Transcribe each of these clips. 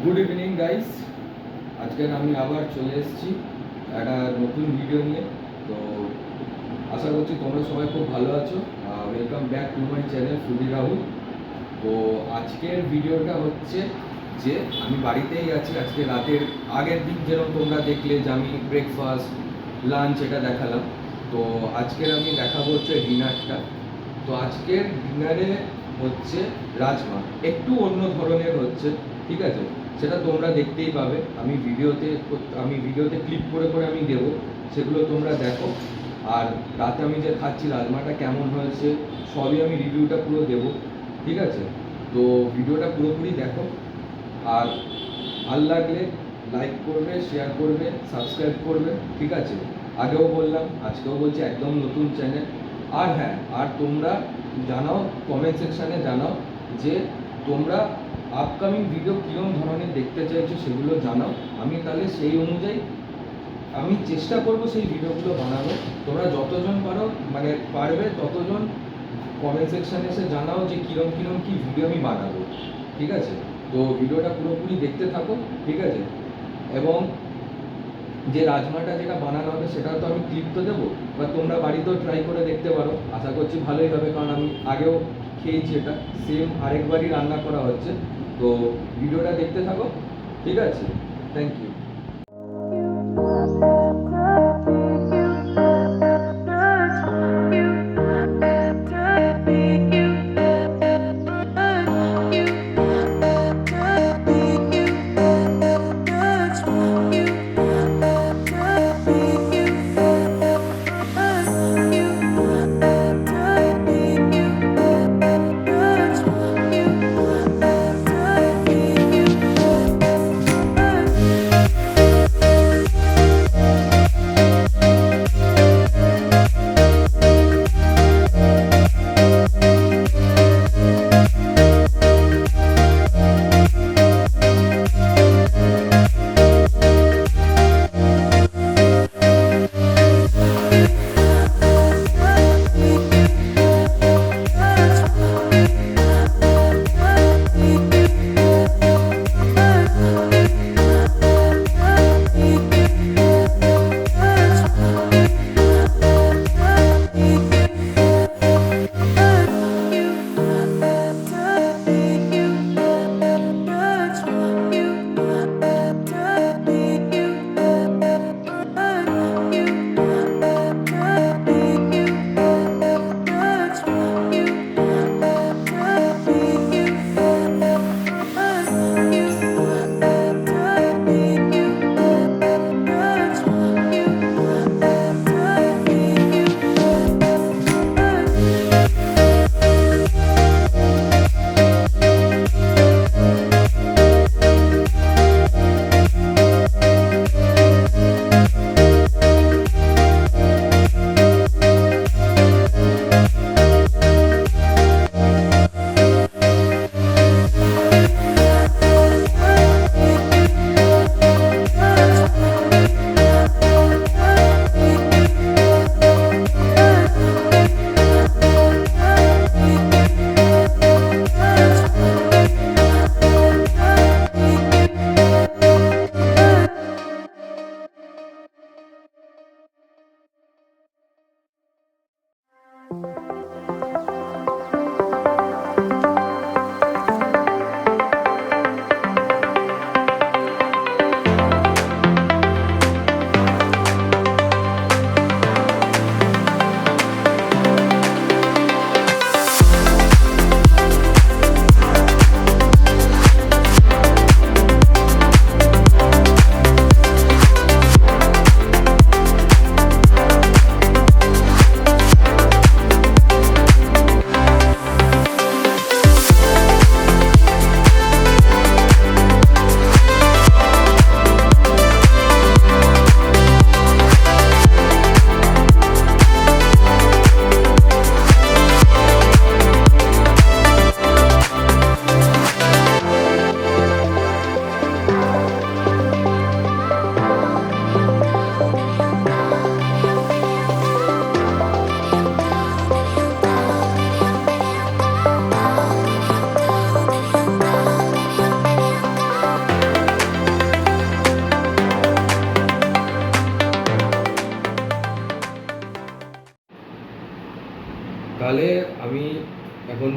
Good evening guys. আজকে আমি আবার চলে এসেছি একটা নতুন ভিডিও নিয়ে। তো আশা করছি তোমরা সবাই খুব ভালো আছো। Welcome back to my channel foodie Rahul. তো আজকের ভিডিওটা হচ্ছে যে আমি বাড়িতেই আছি। আজকে রাতের আগের দিন যেরকম তোমরা দেখলে যে আমি ব্রেকফাস্ট লাঞ্চ এটা দেখালাম, তো আজকের আমি দেখাবো হচ্ছে ডিনারটা। তো আজকের ডিনারে হচ্ছে রাজমা, একটু অন্য ধরনের হচ্ছে, ঠিক আছে? সেটা তোমরা দেখতেই পাবে। আমি ভিডিওতে ক্লিক করে করে আমি দেবো, সেগুলো তোমরা দেখো। আর রাতে আমি যে খাচ্ছি রাজমাটা কেমন হয়েছে সবই আমি রিভিউটা পুরো দেবো, ঠিক আছে? তো ভিডিওটা পুরোপুরি দেখো। আর ভালো লাগলে লাইক করবে, শেয়ার করবে, সাবস্ক্রাইব করবে, ঠিক আছে? আগেও বললাম, আজকেও বলছি, একদম নতুন চ্যানেল। আর হ্যাঁ, আর তোমরা জানাও, কমেন্ট সেকশানে জানাও যে তোমরা আপকামিং ভিডিও কীরকম ধরনের দেখতে চাইছো, সেগুলো জানাও। আমি তাহলে সেই অনুযায়ী আমি চেষ্টা করব সেই ভিডিওগুলো বানানো। তোমরা যতজন পারবে ততজন কমেন্ট সেকশানে এসে জানাও যে কীরকম কী ভিডিও আমি বানাবো, ঠিক আছে? তো ভিডিওটা পুরোপুরি দেখতে থাকো, ঠিক আছে? এবং যে রাজমাটা যেটা বানানো হবে সেটা তো আমি ক্লিপ তো দেবো, বা তোমরা বাড়িতেও ট্রাই করে দেখতে পারো। আশা করছি ভালোই হবে, কারণ আমি আগেও খেয়েছি, এটা সেম আরেকবারই রান্না করা হচ্ছে। তো ভিডিওটা দেখতে থাকো, ঠিক আছে? Thank you.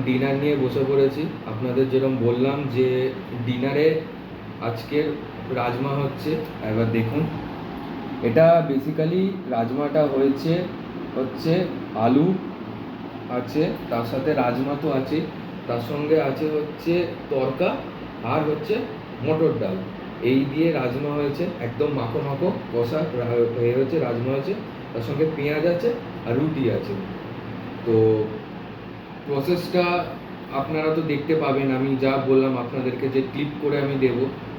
ডিনার নিয়ে বসে পড়েছি। আপনাদের যেরকম বললাম যে ডিনারে আজকের রাজমা হচ্ছে। এবার দেখুন, এটা বেসিক্যালি রাজমাটা হচ্ছে আলু আছে, তার সাথে রাজমা তো আছে, তার সঙ্গে আছে হচ্ছে তড়কা আর হচ্ছে মটর ডাল। এই দিয়ে রাজমা হয়েছে, একদম মাখো মাখো কষা হয়েছে রাজমা হয়েছে, তার সঙ্গে পেঁয়াজ আছে আর রুটি আছে। তো প্রসেসটা আপনারা তো দেখতে পাবেন, আমি যা বললাম আপনাদেরকে যে ক্লিপ করে আমি দেব,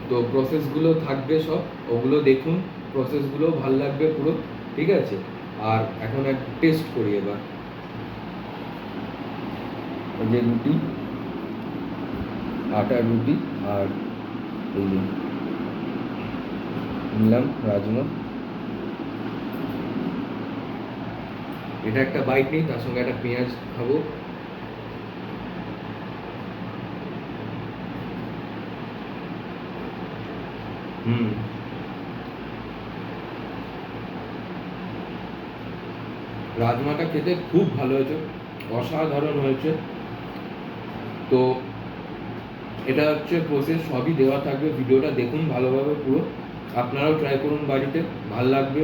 তো প্রসেসগুলো থাকবে সব, ওগুলো দেখুন, প্রসেসগুলো ভাল লাগবে পুরো, ঠিক আছে। আর এখন এক টেস্ট করি এবার। যে রুটি, আটার রুটি, আর এই যে নিলাম রাজমা, এটা একটা বাইট নিই, তার সঙ্গে একটা পেঁয়াজ খাবো। রাজমাটা খেতে খুব ভালো হয়েছে, অসাধারণ হয়েছে। তো এটা হচ্ছে প্রসেস, সবই দেওয়া থাকবে, ভিডিওটা দেখুন ভালোভাবে পুরো, আপনারাও ট্রাই করুন বাড়িতে, ভাল লাগবে।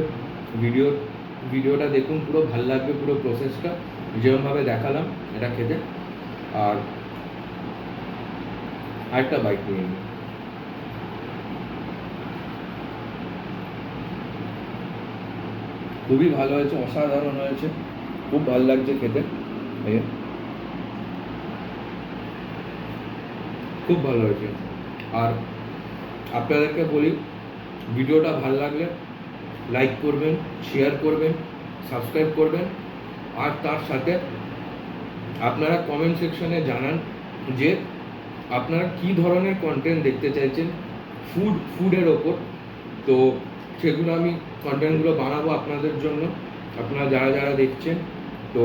ভিডিওটা দেখুন পুরো, ভাল লাগবে পুরো প্রসেসটা যেরকমভাবে দেখালাম এটা খেতে। আর আরেকটা বাইট নিয়ে নিই। খুবই ভালো হয়েছে, অসাধারণ হয়েছে, খুব ভালো লাগছে খেতে, খুব ভালো হয়েছে। আর আপনাদেরকে বলি, ভিডিওটা ভালো লাগলে লাইক করবেন, শেয়ার করবেন, সাবস্ক্রাইব করবেন, আর তার সাথে আপনারা কমেন্ট সেকশনে জানান যে আপনারা কী ধরনের কন্টেন্ট দেখতে চাইছেন ফুডের ওপর। তো সেগুলো আমি কন্টেন্টগুলো বানাবো আপনাদের জন্য, আপনারা যারা যারা দেখছেন। তো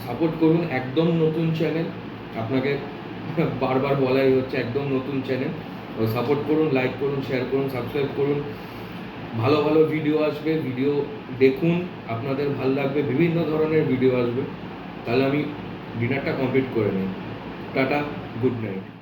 সাপোর্ট করুন, একদম নতুন চ্যানেল, আপনাকে বারবার বলাই হচ্ছে একদম নতুন চ্যানেল। তো সাপোর্ট করুন, লাইক করুন, শেয়ার করুন, সাবস্ক্রাইব করুন। ভালো ভালো ভিডিও আসবে, ভিডিও দেখুন, আপনাদের ভালো লাগবে, বিভিন্ন ধরনের ভিডিও আসবে। তাহলে আমি ডিনারটা কমপ্লিট করে নিই। Tata, good night.